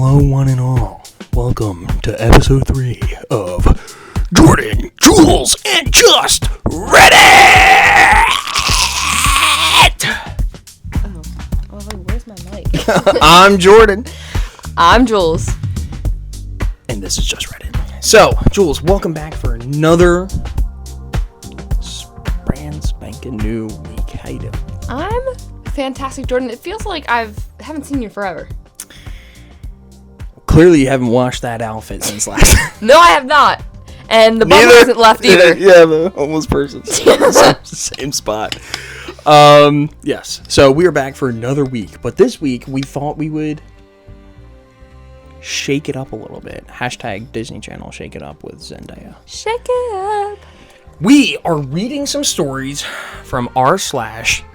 Hello, one and all. Welcome to episode 3 of Jordan, Jules, and Just Reddit! Where's my mic? I'm Jordan. I'm Jules. And this is Just Reddit. So, Jules, welcome back for another brand spanking new week. How you doing? I'm fantastic, Jordan. It feels like I haven't seen you forever. Clearly you haven't washed that outfit since last time. No, I have not. And the bubble isn't left either. Yeah, the homeless person. Same spot. Yes. So we are back for another week. But this week we thought we would shake it up a little bit. Hashtag Disney Channel shake it up with Zendaya. Shake it up. We are reading some stories from r/petty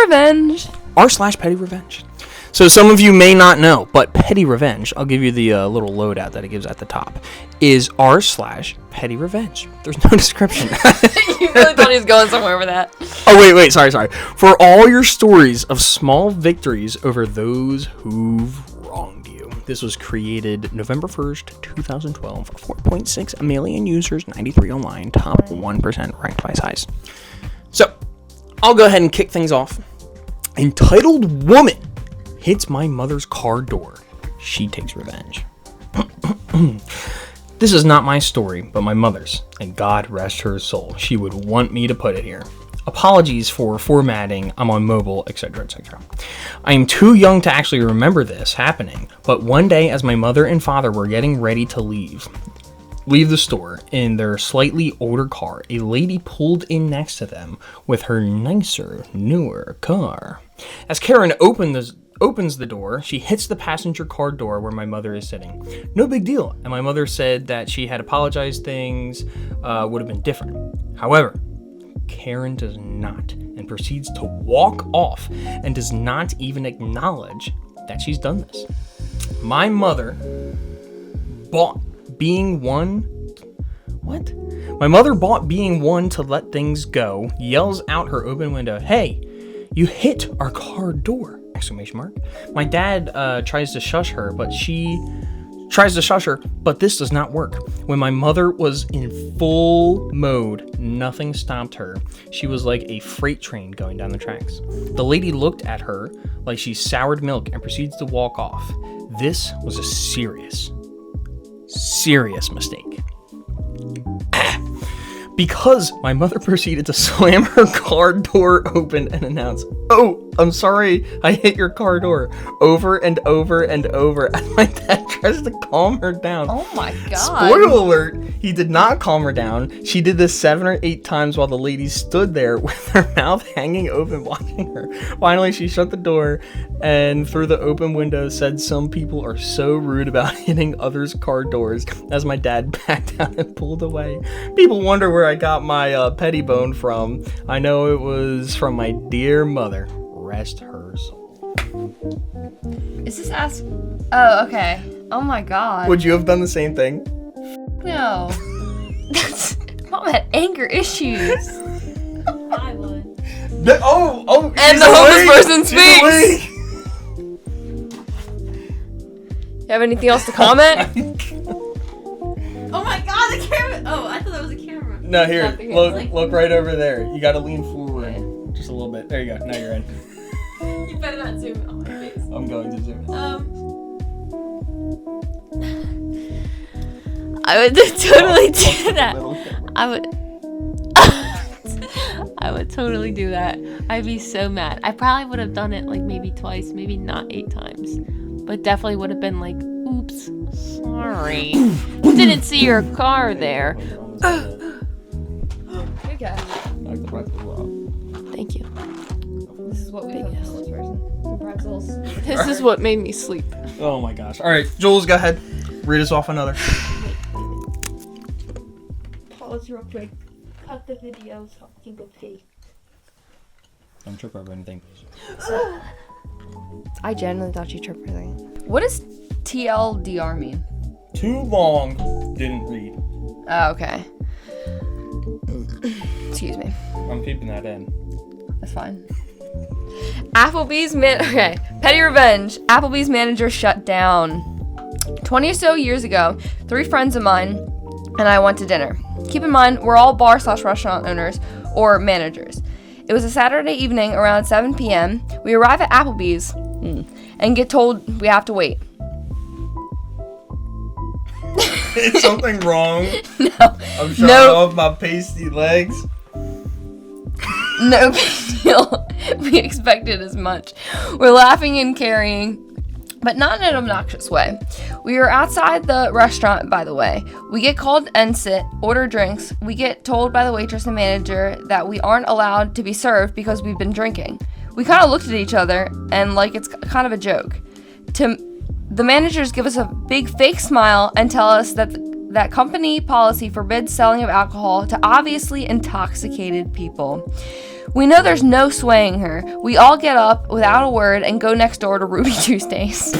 revenge. r/petty revenge. So some of you may not know, but petty revenge, I'll give you the little loadout that it gives at the top, is r/petty revenge. There's no description. You really thought he was going somewhere with that. Oh, wait, sorry. For all your stories of small victories over those who've wronged you. This was created November 1st, 2012, 4.6 million users, 93 online, top 1% ranked by size. So, I'll go ahead and kick things off. Entitled Woman hits my mother's car door. She takes revenge. This is not my story, but my mother's, and God rest her soul. She would want me to put it here. Apologies for formatting, I'm on mobile, etc., etc. I am too young to actually remember this happening, but one day as my mother and father were getting ready to leave the store in their slightly older car, a lady pulled in next to them with her nicer, newer car. As Karen opens the door, she hits the passenger car door where my mother is sitting. No big deal, and my mother said that she had apologized, things would have been different. However, Karen does not, and proceeds to walk off, and does not even acknowledge that she's done this. My mother bought being one to let things go, yells out her open window, "Hey, you hit our car door!" Exclamation mark. My dad tries to shush her, but this does not work. When my mother was in full mode, nothing stopped her. She was like a freight train going down the tracks. The lady looked at her like she soured milk and proceeds to walk off. This was a serious mistake. Because my mother proceeded to slam her car door open and announce, "Oh, I'm sorry, I hit your car door," over and over and over, as my dad tries to calm her down. Oh my God. Spoiler alert, he did not calm her down. She did this 7 or 8 times while the lady stood there with her mouth hanging open watching her. Finally, she shut the door and through the open window said, "Some people are so rude about hitting others' car doors," as my dad backed out and pulled away. People wonder where I got my petty bone from. I know it was from my dear mother. Rest her soul. Is this ask? Oh, okay. Oh my God. Would you have done the same thing? No. Mom had anger issues. I would. And the homeless person speaks. You have anything else to comment? Oh my God, the camera! Oh, I thought that was a camera. No, here, Like- look right over there. You gotta lean forward just a little bit. There you go. Now you're in. You better not zoom in on my face. I'm going to zoom in. I would totally do that. I would totally do that. I'd be so mad. I probably would have done it like maybe twice, maybe not 8 times. But definitely would have been like, "Oops, sorry. Didn't see your car there." Good guy. Thank you. This is what we have for this person. Pretzels. This is what made me sleep. Oh my gosh. All right, Jules, go ahead. Read us off another. Pause real quick. Cut the video so I can go pee. Don't trip over anything. I genuinely thought you tripped for anything. What does TLDR mean? Too long. Didn't read. Oh, okay. Excuse me. I'm keeping that in. That's fine. Okay, petty revenge. Applebee's manager shut down. 20 or so years ago, 3 friends of mine and I went to dinner. Keep in mind, we're all bar/restaurant owners or managers. It was a Saturday evening around 7 p.m. We arrive at Applebee's and get told we have to wait. Is something wrong? No. I'm showing off my pasty legs. No big deal. We expected as much. We're laughing and carrying, but not in an obnoxious way. We were outside the restaurant, by the way. We get called and sit, order drinks. We get told by the waitress and manager that we aren't allowed to be served because we've been drinking. We kind of looked at each other and like it's kind of a joke. The managers give us a big fake smile and tell us that company policy forbids selling of alcohol to obviously intoxicated people. We know there's no swaying her. We all get up without a word and go next door to Ruby Tuesdays.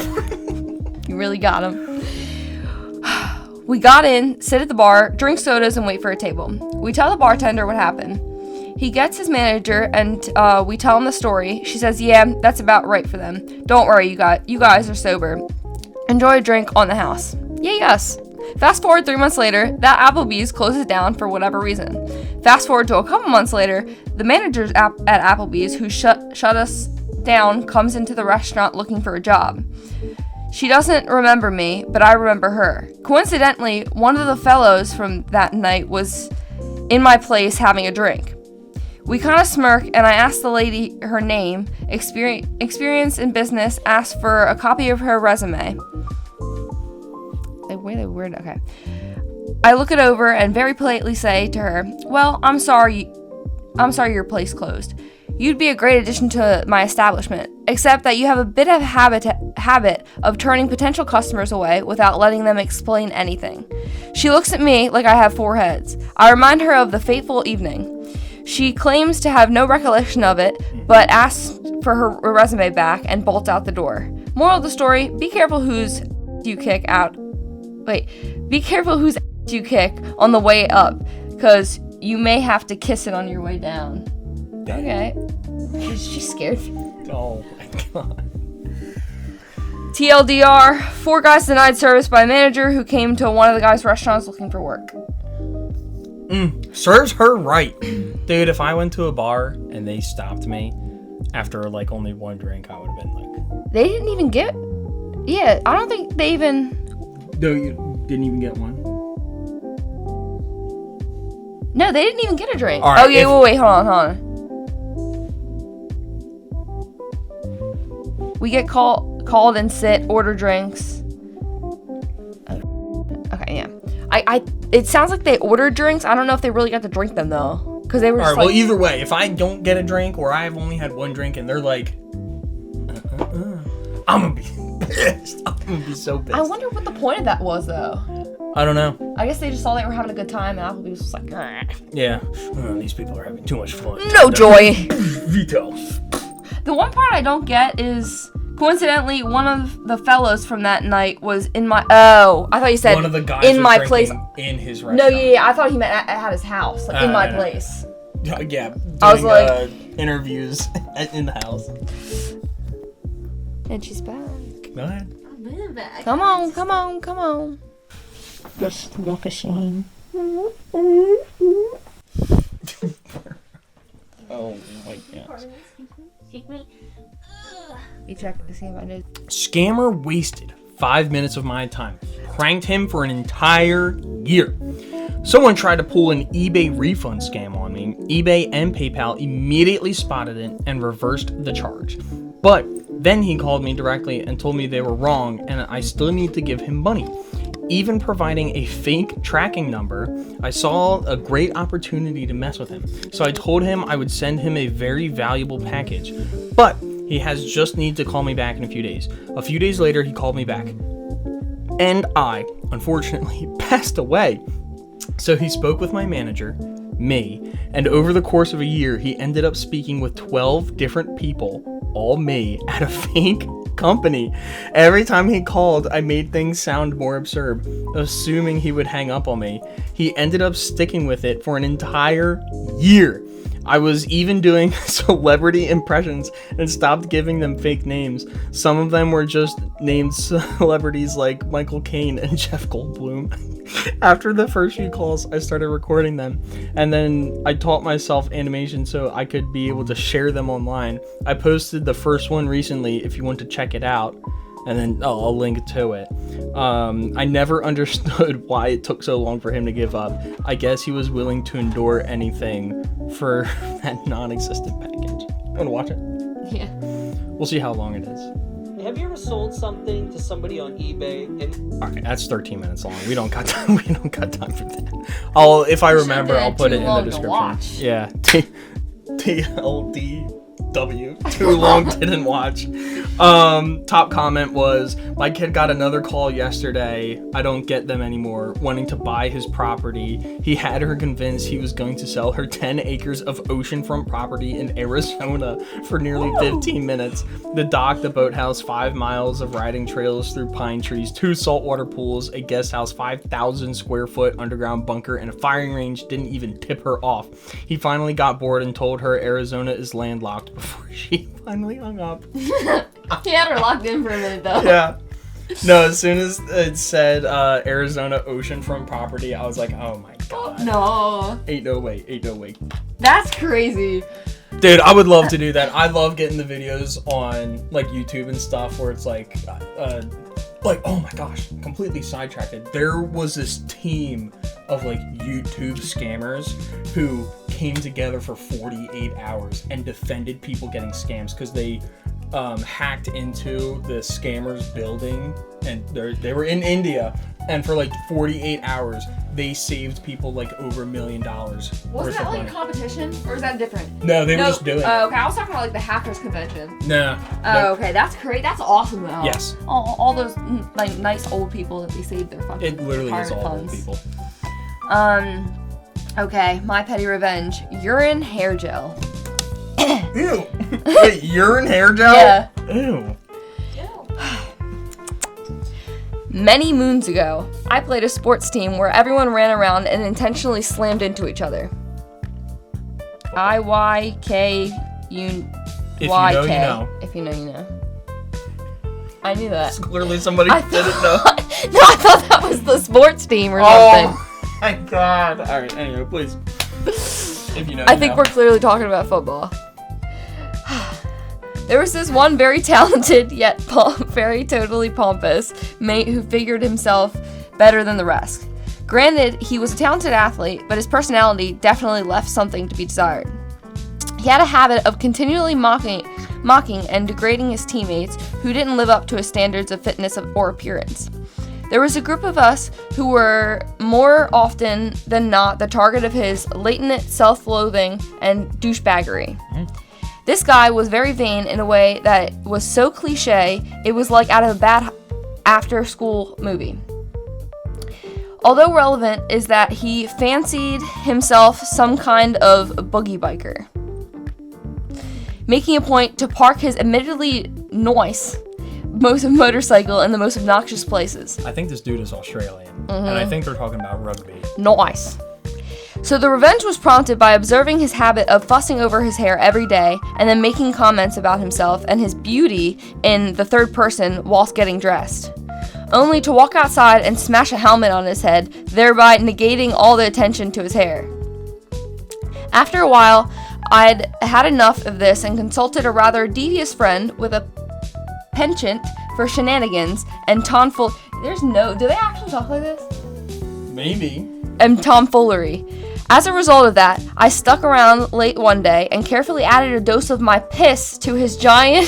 You really got him. We got in, sit at the bar, drink sodas, and wait for a table. We tell the bartender what happened. He gets his manager, and we tell him the story. She says, yeah, that's about right for them. Don't worry, you guys are sober. Enjoy a drink on the house. Yeah, yes. Fast forward 3 months later, that Applebee's closes down for whatever reason. Fast forward to a couple months later, the manager at Applebee's who shut us down comes into the restaurant looking for a job. She doesn't remember me, but I remember her. Coincidentally, one of the fellows from that night was in my place having a drink. We kind of smirk, and I ask the lady her name, experience in business, ask for a copy of her resume. Weird. Okay. I look it over and very politely say to her, well, I'm sorry your place closed. You'd be a great addition to my establishment, except that you have a bit of habit of turning potential customers away without letting them explain anything. She looks at me like I have 4 heads. I remind her of the fateful evening. She claims to have no recollection of it, but asks for her resume back and bolts out the door. Moral of the story, be careful whose you kick on the way up, because you may have to kiss it on your way down. Okay. She's scared. Oh my god. TLDR, 4 guys denied service by a manager who came to one of the guys' restaurants looking for work. Serves her right. Dude, if I went to a bar and they stopped me after like only 1 drink, I would have been like... They didn't even get... Yeah, I don't think they even... No, you didn't even get one? No, they didn't even get a drink. All right, oh, yeah, wait, hold on. We get called and sit, order drinks. Okay, yeah. It sounds like they ordered drinks. I don't know if they really got to drink them, though. Because they were just well, either way, if I don't get a drink or I've only had 1 drink and they're like, I'm going to be pissed. I'm going to be so pissed. I wonder what the point of that was, though. I don't know. I guess they just saw they were having a good time and Applebee's was just like, yeah. These people are having too much fun. No joy. Veto. The one part I don't get is, coincidentally, one of the fellows from that night was in my... Oh, I thought you said one of the guys in my place. In his restaurant. No, yeah, I thought he meant at his house, like in my place. Yeah, I was like... interviews in the house. And she's back. Go ahead. I've been back. Come on. Just walk a shame. Oh my gosh. You checked to see if I did. Scammer wasted 5 minutes of my time. Pranked him for an entire year. Someone tried to pull an eBay refund scam on me. eBay and PayPal immediately spotted it and reversed the charge. But then he called me directly and told me they were wrong and I still need to give him money. Even providing a fake tracking number, I saw a great opportunity to mess with him. So I told him I would send him a very valuable package. But he has just need to call me back in a few days. A few days later, he called me back. And I, unfortunately, passed away. So he spoke with my manager, me, and over the course of a year, he ended up speaking with 12 different people, all me, at a fake company. Every time he called, I made things sound more absurd, assuming he would hang up on me. He ended up sticking with it for an entire year. I was even doing celebrity impressions and stopped giving them fake names. Some of them were just named celebrities like Michael Caine and Jeff Goldblum. After the first few calls, I started recording them, and then I taught myself animation so I could be able to share them online. I posted the first one recently if you want to check it out, and then I'll link to it. I never understood why it took so long for him to give up. I guess he was willing to endure anything for that non-existent package. I'm gonna watch it. Yeah. We'll see how long it is. Have you ever sold something to somebody on eBay and All right, that's 13 mints long. We don't got time. We don't got time for that. If I remember, I'll put it in the description. Yeah. TLDW. Too long, didn't watch. Top comment was, my kid got another call yesterday. I don't get them anymore. Wanting to buy his property. He had her convinced he was going to sell her 10 acres of oceanfront property in Arizona for nearly 15 minutes. The dock, the boathouse, 5 miles of riding trails through pine trees, 2 saltwater pools, a guest house, 5,000 square foot underground bunker, and a firing range didn't even tip her off. He finally got bored and told her Arizona is landlocked before she finally hung up. He had her locked in for a minute, though. Yeah. No, as soon as it said Arizona oceanfront property, I was like, oh my god. No. Ain't no way. That's crazy. Dude, I would love to do that. I love getting the videos on like YouTube and stuff where it's like oh my gosh, completely sidetracked. There was this team of like YouTube scammers who came together for 48 hours and defended people getting scams because they hacked into the scammers building, and they were in India, and for like 48 hours they saved people like over $1 million. Wasn't that like a competition, or is that different? No, they were just doing it. Okay, I was talking about like the hackers convention. No. Okay, that's great. That's awesome though. Yes. All those like nice old people that they saved their fucking. It literally is all old funds. people. Okay, my petty revenge: urine hair gel. Ew. Wait, urine hair gel? Yeah. Ew. Many moons ago, I played a sports team where everyone ran around and intentionally slammed into each other. IYK If you know, you know. If you know, you know. I knew that. Clearly somebody didn't know. No, I thought that was the sports team or something. Oh my god. Alright, anyway, please. If you know, I think we're clearly talking about football. There was this one very talented, yet very totally pompous mate who figured himself better than the rest. Granted, he was a talented athlete, but his personality definitely left something to be desired. He had a habit of continually mocking and degrading his teammates who didn't live up to his standards of fitness or appearance. There was a group of us who were more often than not the target of his latent self-loathing and douchebaggery. This guy was very vain in a way that was so cliche, it was like out of a bad after-school movie. Although relevant is that he fancied himself some kind of boogie biker, making a point to park his admittedly nice motorcycle in the most obnoxious places. I think this dude is Australian, and I think they're talking about rugby. Nice. So the revenge was prompted by observing his habit of fussing over his hair every day and then making comments about himself and his beauty in the third person whilst getting dressed, only to walk outside and smash a helmet on his head, thereby negating all the attention to his hair. After a while, I'd had enough of this and consulted a rather devious friend with a penchant for shenanigans and tomfoolery. Do they actually talk like this? Maybe. And tomfoolery. As a result of that, I stuck around late one day and carefully added a dose of my piss to his giant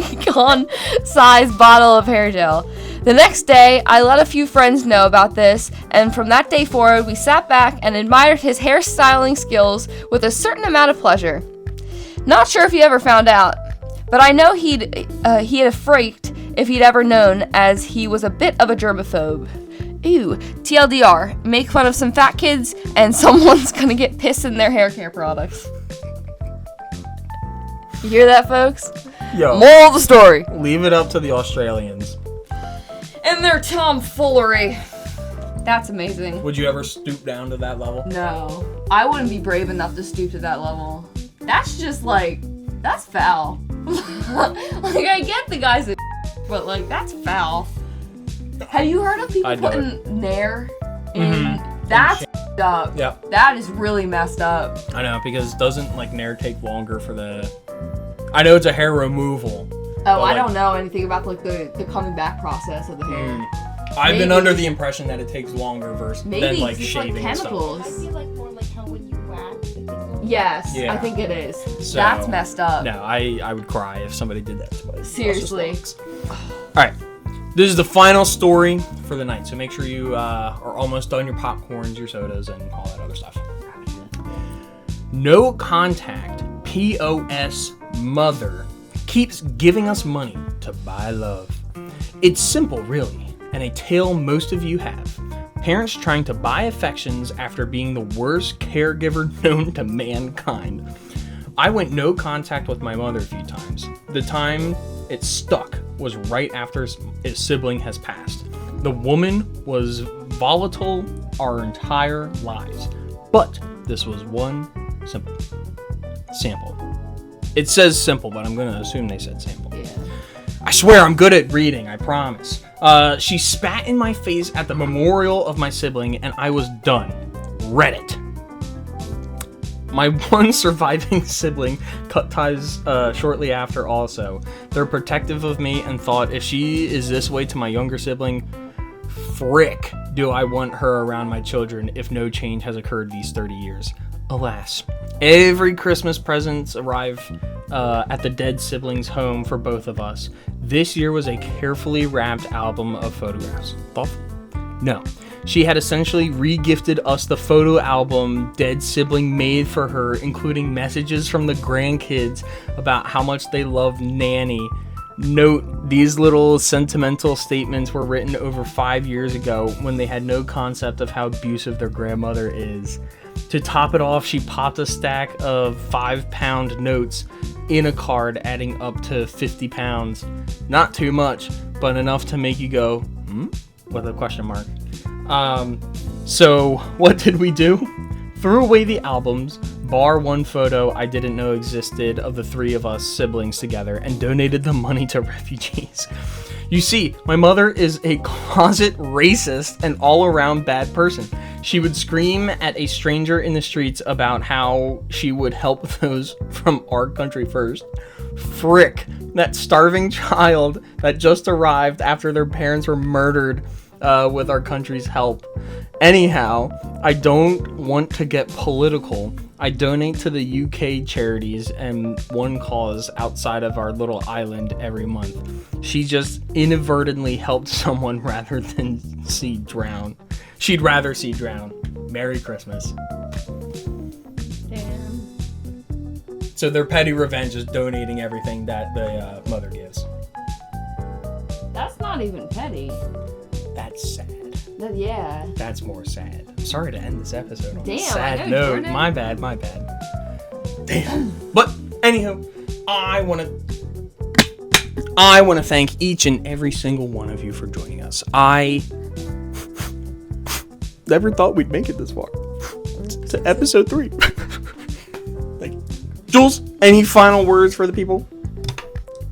econ-sized bottle of hair gel. The next day, I let a few friends know about this, and from that day forward, we sat back and admired his hairstyling skills with a certain amount of pleasure. Not sure if he ever found out, but I know he'd have freaked if he'd ever known, as he was a bit of a germaphobe. Ew, TLDR, make fun of some fat kids and someone's gonna get piss in their hair care products. You hear that, folks? Yo, Moral of the story. leave it up to the Australians. And their tomfoolery. That's amazing. Would you ever stoop down to that level? No, I wouldn't be brave enough to stoop to that level. That's just like, that's foul. Like, I get the guys that but like, that's foul. Have you heard of people putting Nair in? That's f***ed up. Yep. That is really messed up. I know, because doesn't like Nair take longer for the... I know it's a hair removal. Oh, I don't know anything about like the coming back process of the hair. I've been under the impression that it takes longer than like it's shaving like stuff. chemicals. I feel like more like how when you wax, it takes longer. Yes, Yeah. I think it is. So, That's messed up. No, I would cry if somebody did that to us. Seriously. Alright, this is the final story for the night, so make sure you are almost done your popcorns, your sodas, and all that other stuff. No contact POS mother keeps giving us money to buy love. It's simple, really, and a tale most of you have. Parents trying to buy affections after being the worst caregiver known to mankind. I went no contact with my mother a few times. The time it stuck was right after a sibling has passed. The woman was volatile our entire lives, but this was one simple sample. It says simple, but I'm going to assume they said sample. Yeah. I swear I'm good at reading, I promise. She spat in my face at the memorial of my sibling, and I was done. Read it. My one surviving sibling cut ties shortly after also. They're protective of me and thought, if she is this way to my younger sibling, frick do I want her around my children if no change has occurred these 30 years. Alas, every Christmas presents arrive at the dead sibling's home for both of us. This year was a carefully wrapped album of photographs. Thoughtful? No. She had essentially re-gifted us the photo album dead sibling made for her, including messages from the grandkids about how much they love Nanny. Note, these little sentimental statements were written over 5 years ago when they had no concept of how abusive their grandmother is. To top it off, she popped a stack of 5-pound notes in a card, adding up to 50 pounds. Not too much, but enough to make you go, with a question mark. So what did we do? Threw away the albums, bar one photo I didn't know existed of the three of us siblings together, and donated the money to refugees. You see, my mother is a closet racist and all-around bad person. She would scream at a stranger in the streets about how she would help those from our country first. Frick, that starving child that just arrived after their parents were murdered with our country's help. Anyhow, I don't want to get political. I donate to the UK charities and one cause outside of our little island every month. She just inadvertently helped someone rather than see drown. She'd rather see drown. Merry Christmas. Damn. So their petty revenge is donating everything that the mother gives. That's not even petty. That's sad. Yeah. That's more sad. I'm sorry to end this episode on a Damn, sad I know, note. Jordan. My bad. Damn. But anyhow, I want to thank each and every single one of you for joining us. I never thought we'd make it this far. To episode 3. Thank you. Jules, any final words for the people?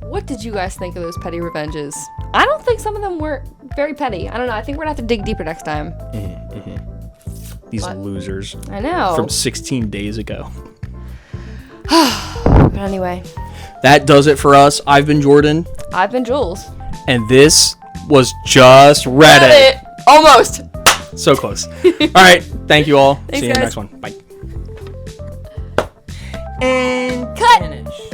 What did you guys think of those petty revenges? I don't think some of them were very petty. I don't know. I think we're gonna have to dig deeper next time. These What? losers I know. from 16 days ago. But anyway, That does it for us. I've been Jordan, I've been Jules. and this was just Reddit. Almost. So close. All right. Thank you all. Thanks, See you in the guys. next one. Bye. And cut. Finish.